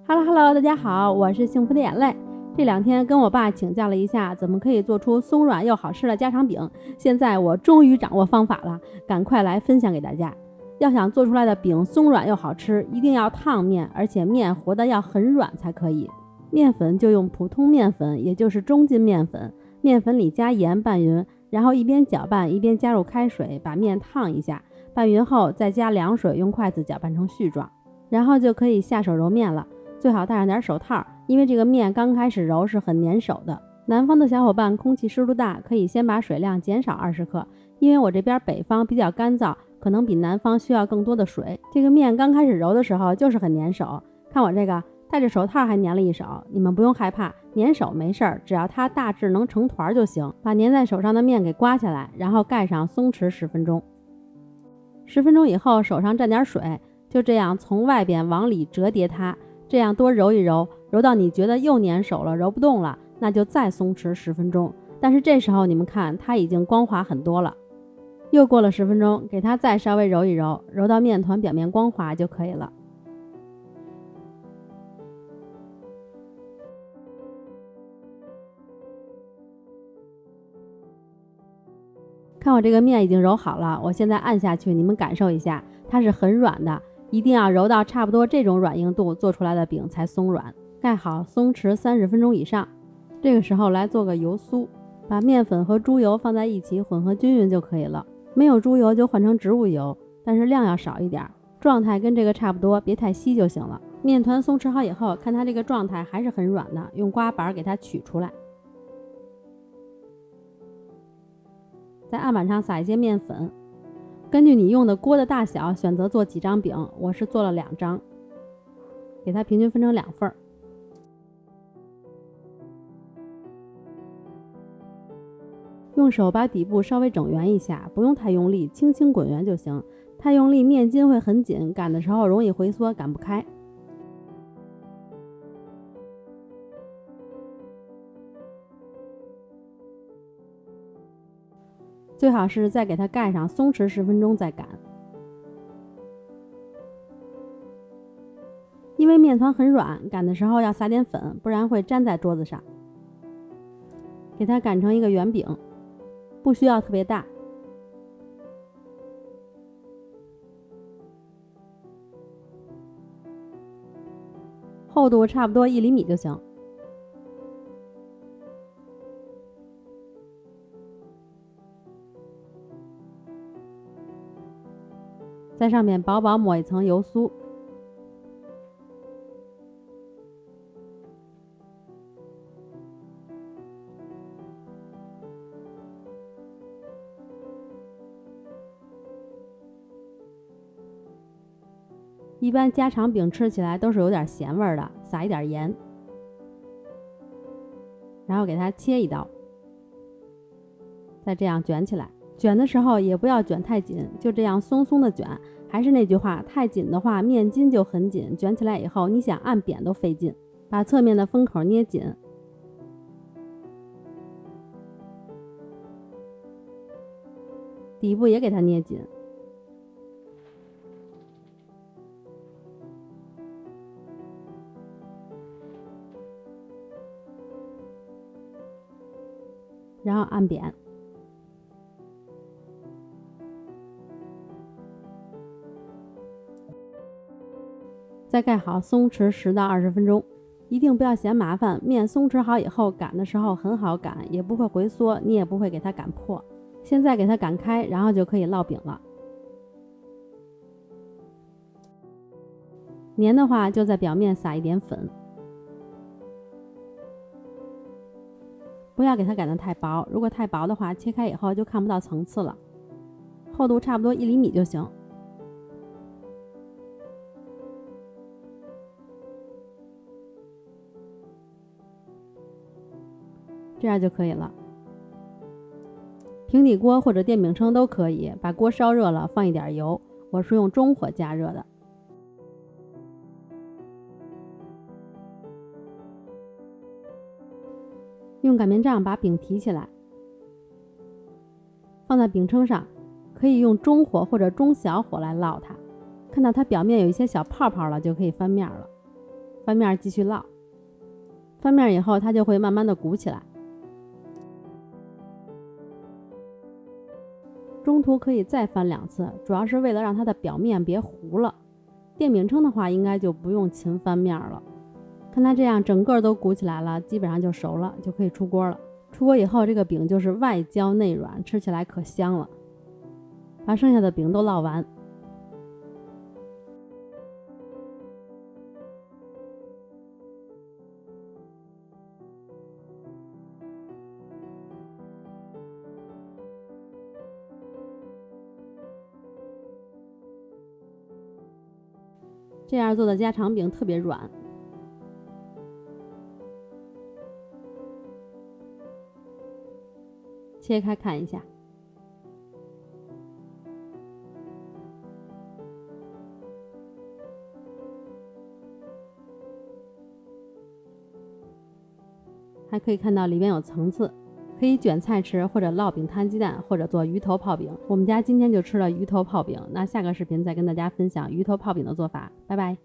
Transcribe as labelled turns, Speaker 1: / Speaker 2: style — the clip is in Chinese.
Speaker 1: Hello，大家好，我是幸福的眼泪。这两天跟我爸请教了一下，怎么可以做出松软又好吃的家常饼。现在我终于掌握方法了，赶快来分享给大家。要想做出来的饼松软又好吃，一定要烫面，而且面和的要很软才可以。面粉就用普通面粉，也就是中筋面粉，面粉里加盐拌匀，然后一边搅拌一边加入开水，把面烫一下，拌匀后再加凉水，用筷子搅拌成絮状，然后就可以下手揉面了。最好戴上点手套，因为这个面刚开始揉是很粘手的。南方的小伙伴空气湿度大，可以先把水量减少20克，因为我这边北方比较干燥，可能比南方需要更多的水。这个面刚开始揉的时候就是很粘手，看我这个戴着手套还粘了一手，你们不用害怕，粘手没事儿，只要它大致能成团就行。把粘在手上的面给刮下来，然后盖上松弛10分钟。10分钟以后手上沾点水，就这样从外边往里折叠它，这样多揉一揉，揉到你觉得又粘手了，揉不动了，那就再松弛10分钟。但是这时候你们看它已经光滑很多了。又过了10分钟，给它再稍微揉一揉，揉到面团表面光滑就可以了。看我这个面已经揉好了，我现在按下去，你们感受一下，它是很软的，一定要揉到差不多这种软硬度，做出来的饼才松软。盖好松弛30分钟以上，这个时候来做个油酥，把面粉和猪油放在一起混合均匀就可以了。没有猪油就换成植物油，但是量要少一点，状态跟这个差不多，别太稀就行了。面团松弛好以后，看它这个状态还是很软的，用刮板给它取出来。在案板上撒一些面粉，根据你用的锅的大小选择做几张饼，我是做了2张，给它平均分成2份。用手把底部稍微整圆一下，不用太用力，轻轻滚圆就行。太用力面筋会很紧，擀的时候容易回缩，擀不开。最好是再给它盖上，松弛10分钟再擀。因为面团很软，擀的时候要撒点粉，不然会粘在桌子上。给它擀成一个圆饼，不需要特别大。厚度差不多1厘米就行。在上面薄薄抹一层油酥，一般家常饼吃起来都是有点咸味的，撒一点盐，然后给它切一刀，再这样卷起来。卷的时候也不要卷太紧，就这样松松的卷。还是那句话，太紧的话面筋就很紧，卷起来以后你想按扁都费劲。把侧面的封口捏紧，底部也给它捏紧。然后按扁，再盖好，松弛10到20分钟。一定不要嫌麻烦，面松弛好以后擀的时候很好擀，也不会回缩，你也不会给它擀破。现在给它擀开，然后就可以烙饼了。粘的话就在表面撒一点粉，不要给它擀得太薄，如果太薄的话，切开以后就看不到层次了。厚度差不多1厘米就行。这样就可以了。平底锅或者电饼铛都可以，把锅烧热了，放一点油，我是用中火加热的。用擀面杖把饼提起来，放在饼铛上，可以用中火或者中小火来烙它。看到它表面有一些小泡泡了，就可以翻面了。翻面继续烙。翻面以后它就会慢慢的鼓起来，中途可以再翻2次，主要是为了让它的表面别糊了。电饼铛的话应该就不用勤翻面了。看它这样整个都鼓起来了，基本上就熟了，就可以出锅了。出锅以后这个饼就是外焦内软，吃起来可香了。把剩下的饼都烙完。这样做的家常饼特别软，切开看一下，还可以看到里面有层次，可以卷菜吃，或者烙饼摊鸡蛋，或者做鱼头泡饼。我们家今天就吃了鱼头泡饼，那下个视频再跟大家分享鱼头泡饼的做法，拜拜。